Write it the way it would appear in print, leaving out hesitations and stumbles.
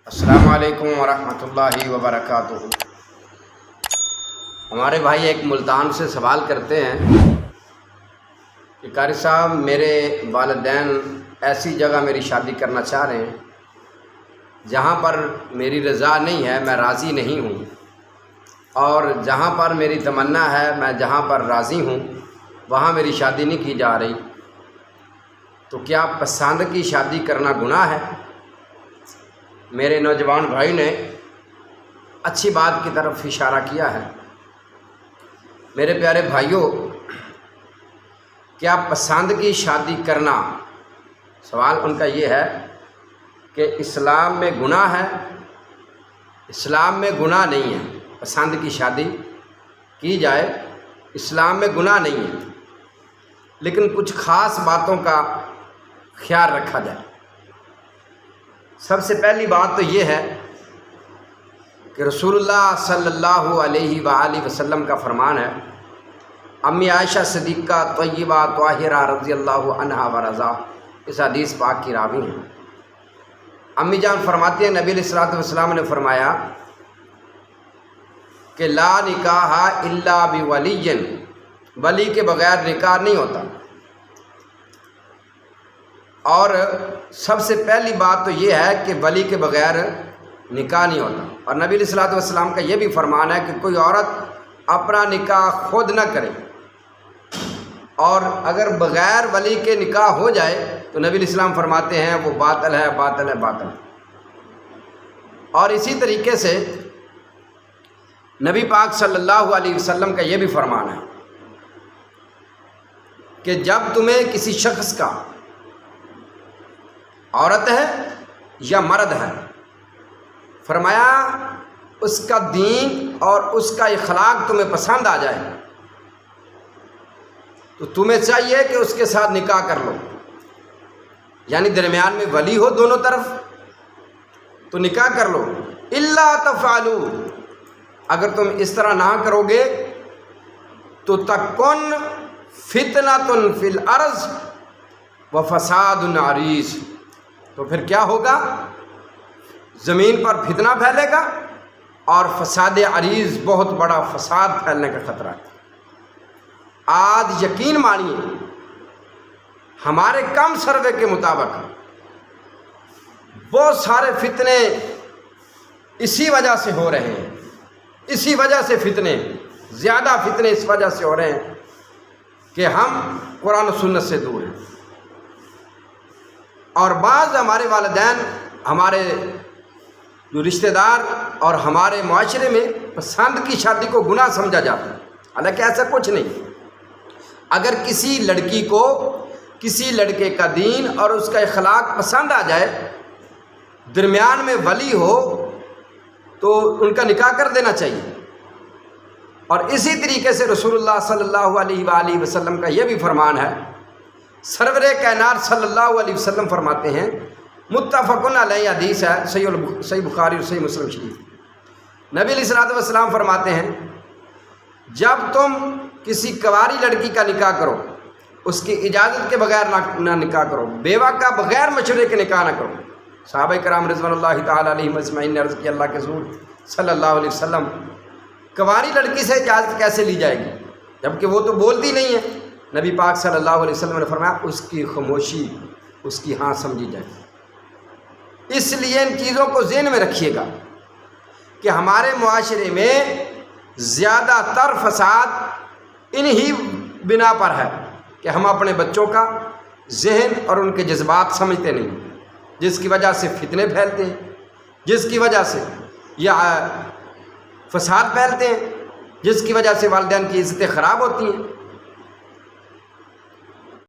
السلام علیکم ورحمۃ اللہ وبرکاتہ۔ ہمارے بھائی ایک ملتان سے سوال کرتے ہیں کہ قاری صاحب میرے والدین ایسی جگہ میری شادی کرنا چاہ رہے ہیں جہاں پر میری رضا نہیں ہے، میں راضی نہیں ہوں، اور جہاں پر میری تمنا ہے، میں جہاں پر راضی ہوں وہاں میری شادی نہیں کی جا رہی، تو کیا پسند کی شادی کرنا گناہ ہے؟ میرے نوجوان بھائی نے اچھی بات کی طرف اشارہ کیا ہے۔ میرے پیارے بھائیوں، کیا پسند کی شادی کرنا، سوال ان کا یہ ہے کہ اسلام میں گناہ ہے؟ اسلام میں گناہ نہیں ہے، پسند کی شادی کی جائے، اسلام میں گناہ نہیں ہے، لیکن کچھ خاص باتوں کا خیال رکھا جائے۔ سب سے پہلی بات تو یہ ہے کہ رسول اللہ صلی اللہ علیہ وآلہ وسلم کا فرمان ہے، امی عائشہ صدیقہ طیبہ طاہرہ رضی اللہ عنہا ورضا اس حدیث پاک کی راوی ہیں۔ امی جان فرماتی ہیں نبی علیہ الصلوۃ والسلام نے فرمایا کہ لا نکاح الا بولی، ولی کے بغیر نکاح نہیں ہوتا۔ اور سب سے پہلی بات تو یہ ہے کہ ولی کے بغیر نکاح نہیں ہوتا، اور نبی علیہ الصلوۃ والسلام کا یہ بھی فرمان ہے کہ کوئی عورت اپنا نکاح خود نہ کرے، اور اگر بغیر ولی کے نکاح ہو جائے تو نبی علیہ السلام فرماتے ہیں وہ باطل ہے، باطل ہے، باطل ہے۔ اور اسی طریقے سے نبی پاک صلی اللہ علیہ وسلم کا یہ بھی فرمان ہے کہ جب تمہیں کسی شخص کا، عورت ہے یا مرد ہے، فرمایا اس کا دین اور اس کا اخلاق تمہیں پسند آ جائے تو تمہیں چاہیے کہ اس کے ساتھ نکاح کر لو، یعنی درمیان میں ولی ہو دونوں طرف تو نکاح کر لو۔ الا تفعلوا، اگر تم اس طرح نہ کرو گے تو تکن فتنۃ فی الارض وفساد عریض، تو پھر کیا ہوگا؟ زمین پر فتنہ پھیلے گا اور فساد عریض، بہت بڑا فساد پھیلنے کا خطرہ ہے۔ آج یقین مانیے ہمارے کم سروے کے مطابق بہت سارے فتنے اسی وجہ سے ہو رہے ہیں، اسی وجہ سے فتنے، زیادہ فتنے اس وجہ سے ہو رہے ہیں کہ ہم قرآن و سنت سے دور ہیں، اور بعض ہمارے والدین، ہمارے جو رشتہ دار اور ہمارے معاشرے میں پسند کی شادی کو گناہ سمجھا جاتا ہے، حالانکہ ایسا کچھ نہیں۔ اگر کسی لڑکی کو کسی لڑکے کا دین اور اس کا اخلاق پسند آ جائے، درمیان میں ولی ہو تو ان کا نکاح کر دینا چاہیے۔ اور اسی طریقے سے رسول اللہ صلی اللہ علیہ وآلہ وسلم کا یہ بھی فرمان ہے، سرور کائنات صلی اللہ علیہ وسلم فرماتے ہیں، متفقن علیہ حدیث ہے، صحیح بخاری اور صحیح مسلم شریف، نبی علیہ الصلوۃ والسلام فرماتے ہیں جب تم کسی کنواری لڑکی کا نکاح کرو، اس کی اجازت کے بغیر نہ نکاح کرو، بیوہ کا بغیر مشورے کے نکاح نہ کرو۔ صحابہ کرام رضوان اللہ تعالیٰ علیہم اجمعین نے عرض کی اللہ کے رسول صلی اللہ علیہ وسلم، کنواری لڑکی سے اجازت کیسے لی جائے گی جبکہ وہ تو بولتی نہیں ہے؟ نبی پاک صلی اللہ علیہ وسلم نے فرمایا اس کی خاموشی اس کی ہاں سمجھی جائے۔ اس لیے ان چیزوں کو ذہن میں رکھیے گا کہ ہمارے معاشرے میں زیادہ تر فساد انہی بنا پر ہے کہ ہم اپنے بچوں کا ذہن اور ان کے جذبات سمجھتے نہیں، جس کی وجہ سے فتنے پھیلتے ہیں، جس کی وجہ سے یہ فساد پھیلتے ہیں، جس کی وجہ سے والدین کی عزتیں خراب ہوتی ہیں۔